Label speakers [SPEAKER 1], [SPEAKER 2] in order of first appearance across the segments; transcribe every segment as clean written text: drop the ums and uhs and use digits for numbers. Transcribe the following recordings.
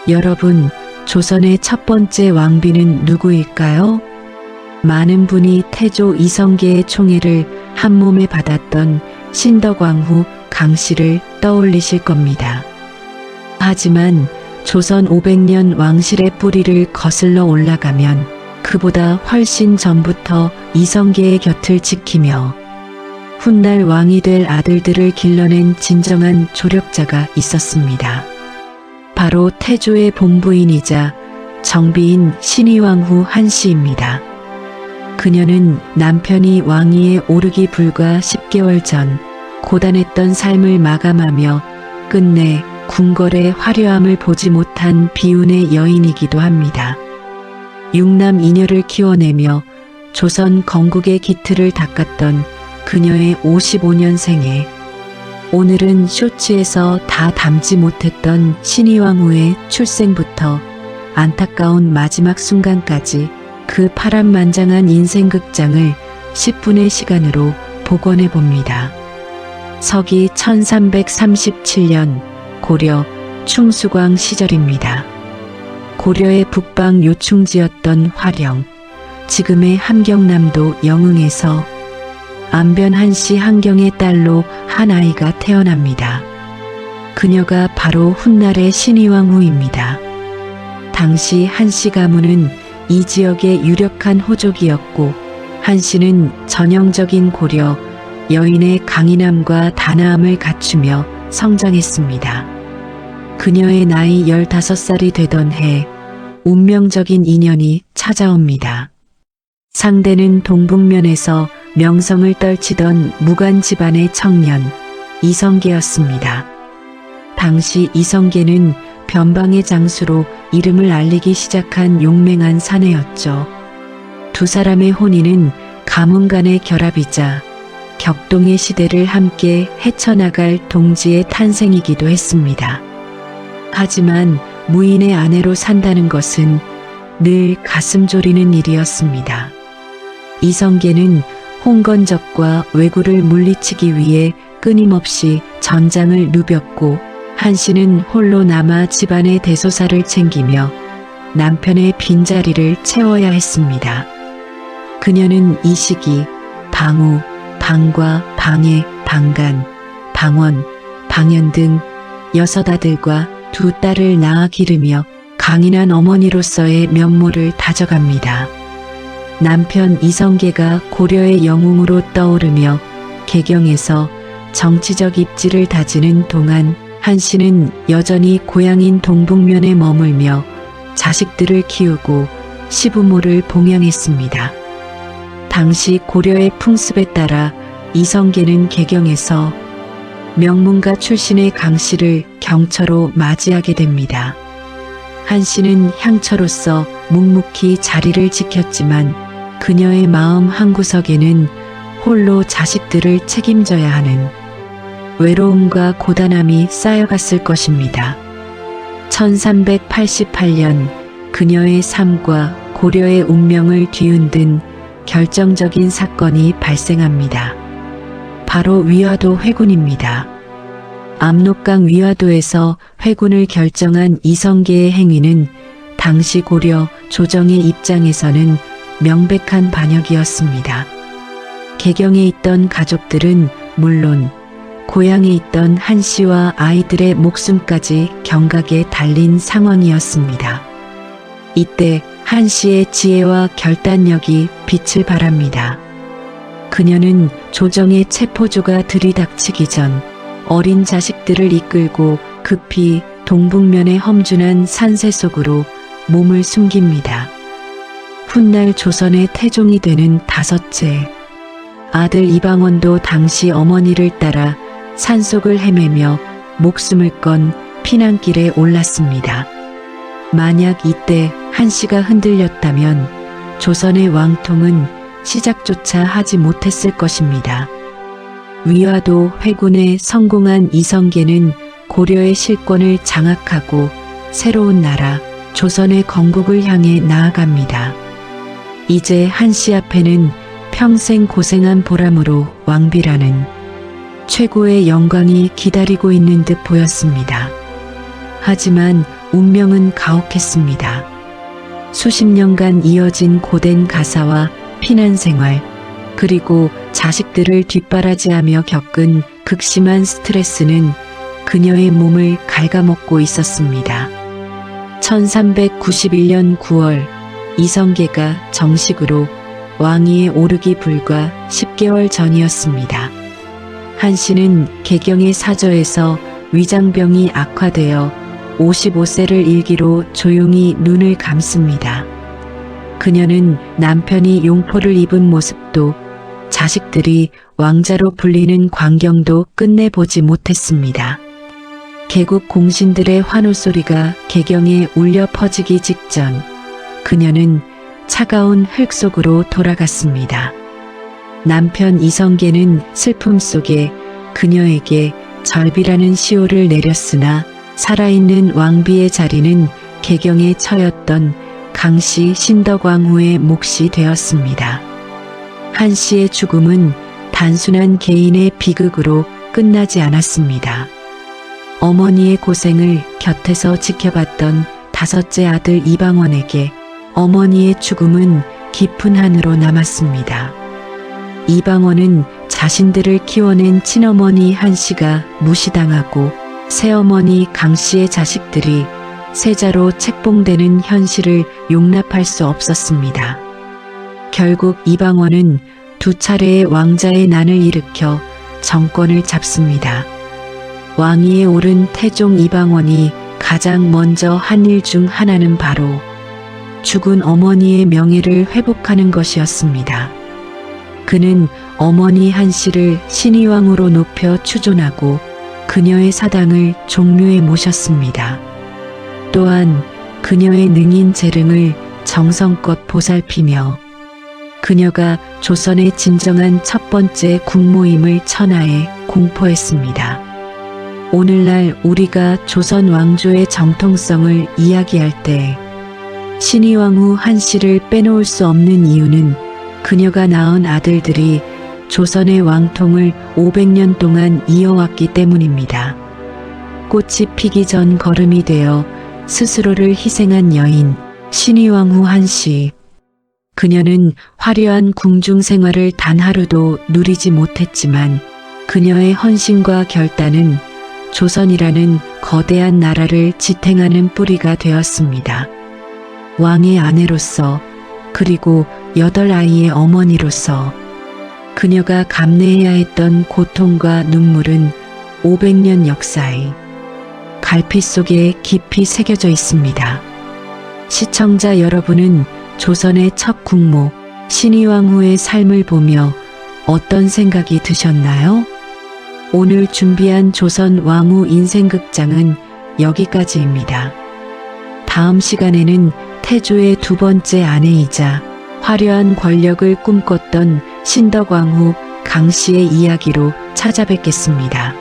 [SPEAKER 1] 여러분, 조선의 첫 번째 왕비는 누구일까요? 많은 분이 태조 이성계의 총애를 한몸에 받았던 신덕왕후 강씨를 떠올리실 겁니다. 하지만 조선 500년 왕실의 뿌리를 거슬러 올라가면 그보다 훨씬 전부터 이성계의 곁을 지키며 훗날 왕이 될 아들들을 길러낸 진정한 조력자가 있었습니다. 바로 태조의 본부인이자 정비인 신의왕후 한씨입니다. 그녀는 남편이 왕위에 오르기 불과 10개월 전 고단했던 삶을 마감하며 끝내 궁궐의 화려함을 보지 못한 비운의 여인이기도 합니다. 6남 2녀를 키워내며 조선 건국의 기틀을 닦았던 그녀의 55년 생에 오늘은 쇼츠에서 다 담지 못했던 신의왕후의 출생부터 안타까운 마지막 순간까지 그 파란만장한 인생극장을 10분의 시간으로 복원해 봅니다. 서기 1337년 고려 충수광 시절입니다. 고려의 북방 요충지였던 화령, 지금의 함경남도 영흥에서 안변 한씨 한경의 딸로 한 아이가 태어납니다. 그녀가 바로 훗날의 신의왕후입니다. 당시 한씨 가문은 이 지역의 유력한 호족이었고 한씨는 전형적인 고려 여인의 강인함과 단아함을 갖추며 성장했습니다. 그녀의 나이 15살이 되던 해 운명적인 인연이 찾아옵니다. 상대는 동북면에서 명성을 떨치던 무관 집안의 청년 이성계였습니다. 당시 이성계는 변방의 장수로 이름을 알리기 시작한 용맹한 사내였죠. 두 사람의 혼인은 가문 간의 결합이자 격동의 시대를 함께 헤쳐나갈 동지의 탄생이기도 했습니다. 하지만 무인의 아내로 산다는 것은 늘 가슴 졸이는 일이었습니다. 이성계는 홍건적과 왜구를 물리치기 위해 끊임없이 전장을 누볐고 한씨는 홀로 남아 집안의 대소사를 챙기며 남편의 빈자리를 채워야 했습니다. 그녀는 이 시기 방우, 방과, 방해, 방간, 방원, 방연 등 6 아들과 2 딸을 낳아 기르며 강인한 어머니로서의 면모를 다져갑니다. 남편 이성계가 고려의 영웅으로 떠오르며 개경에서 정치적 입지를 다지는 동안 한씨는 여전히 고향인 동북면에 머물며 자식들을 키우고 시부모를 봉양했습니다. 당시 고려의 풍습에 따라 이성계는 개경에서 명문가 출신의 강씨를 경처로 맞이하게 됩니다. 한씨는 향처로서 묵묵히 자리를 지켰지만 그녀의 마음 한구석에는 홀로 자식들을 책임져야 하는 외로움과 고단함이 쌓여갔을 것입니다. 1388년 그녀의 삶과 고려의 운명을 뒤흔든 결정적인 사건이 발생합니다. 바로 위화도 회군입니다. 압록강 위화도에서 회군을 결정한 이성계의 행위는 당시 고려 조정의 입장에서는 명백한 반역이었습니다. 개경에 있던 가족들은 물론 고향에 있던 한씨와 아이들의 목숨까지 경각에 달린 상황이었습니다. 이때 한씨의 지혜와 결단력이 빛을 발합니다. 그녀는 조정의 체포조가 들이닥치기 전 어린 자식들을 이끌고 급히 동북면의 험준한 산세 속으로 몸을 숨깁니다. 훗날 조선의 태종이 되는 5째 아들 이방원도 당시 어머니를 따라 산속을 헤매며 목숨을 건 피난길에 올랐습니다. 만약 이때 한씨가 흔들렸다면 조선의 왕통은 시작조차 하지 못했을 것입니다. 위화도 회군에 성공한 이성계는 고려의 실권을 장악하고 새로운 나라 조선의 건국을 향해 나아갑니다. 이제 한씨 앞에는 평생 고생한 보람으로 왕비라는 최고의 영광이 기다리고 있는 듯 보였습니다. 하지만 운명은 가혹했습니다. 수십 년간 이어진 고된 가사와 피난 생활, 그리고 자식들을 뒷바라지하며 겪은 극심한 스트레스는 그녀의 몸을 갉아먹고 있었습니다. 1391년 9월 이성계가 정식으로 왕위에 오르기 불과 10개월 전이었습니다. 한씨는 개경의 사저에서 위장병이 악화되어 55세를 일기로 조용히 눈을 감습니다. 그녀는 남편이 용포를 입은 모습도 자식들이 왕자로 불리는 광경도 끝내보지 못했습니다. 개국 공신들의 환호소리가 개경에 울려 퍼지기 직전 그녀는 차가운 흙 속으로 돌아갔습니다. 남편 이성계는 슬픔 속에 그녀에게 절비라는 시호를 내렸으나 살아있는 왕비의 자리는 개경에 처였던 강씨 신덕왕후의 몫이 되었습니다. 한씨의 죽음은 단순한 개인의 비극으로 끝나지 않았습니다. 어머니의 고생을 곁에서 지켜봤던 다섯째 아들 이방원에게 어머니의 죽음은 깊은 한으로 남았습니다. 이방원은 자신들을 키워낸 친어머니 한씨가 무시당하고 새어머니 강씨의 자식들이 세자로 책봉되는 현실을 용납할 수 없었습니다. 결국 이방원은 두 차례의 왕자의 난을 일으켜 정권을 잡습니다. 왕위에 오른 태종 이방원이 가장 먼저 한 일 중 하나는 바로 죽은 어머니의 명예를 회복하는 것이었습니다. 그는 어머니 한씨를 신의왕으로 높여 추존하고 그녀의 사당을 종묘에 모셨습니다. 또한 그녀의 능인 재릉을 정성껏 보살피며 그녀가 조선의 진정한 첫 번째 국모임을 천하에 공포했습니다. 오늘날 우리가 조선 왕조의 정통성을 이야기할 때 신의왕후 한씨를 빼놓을 수 없는 이유는 그녀가 낳은 아들들이 조선의 왕통을 500년 동안 이어왔기 때문입니다. 꽃이 피기 전 거름이 되어 스스로를 희생한 여인 신의왕후 한씨. 그녀는 화려한 궁중 생활을 단 하루도 누리지 못했지만 그녀의 헌신과 결단은 조선이라는 거대한 나라를 지탱하는 뿌리가 되었습니다. 왕의 아내로서 그리고 8아이의 어머니로서 그녀가 감내해야 했던 고통과 눈물은 500년 역사의 갈피 속에 깊이 새겨져 있습니다. 시청자 여러분은 조선의 첫 국모 신의왕후의 삶을 보며 어떤 생각이 드셨나요? 오늘 준비한 조선 왕후 인생극장은 여기까지입니다. 다음 시간에는 태조의 두 번째 아내이자 화려한 권력을 꿈꿨던 신덕왕후 강씨의 이야기로 찾아뵙겠습니다.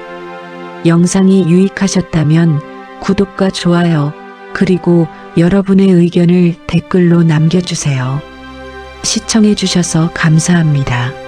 [SPEAKER 1] 영상이 유익하셨다면 구독과 좋아요 그리고 여러분의 의견을 댓글로 남겨주세요. 시청해주셔서 감사합니다.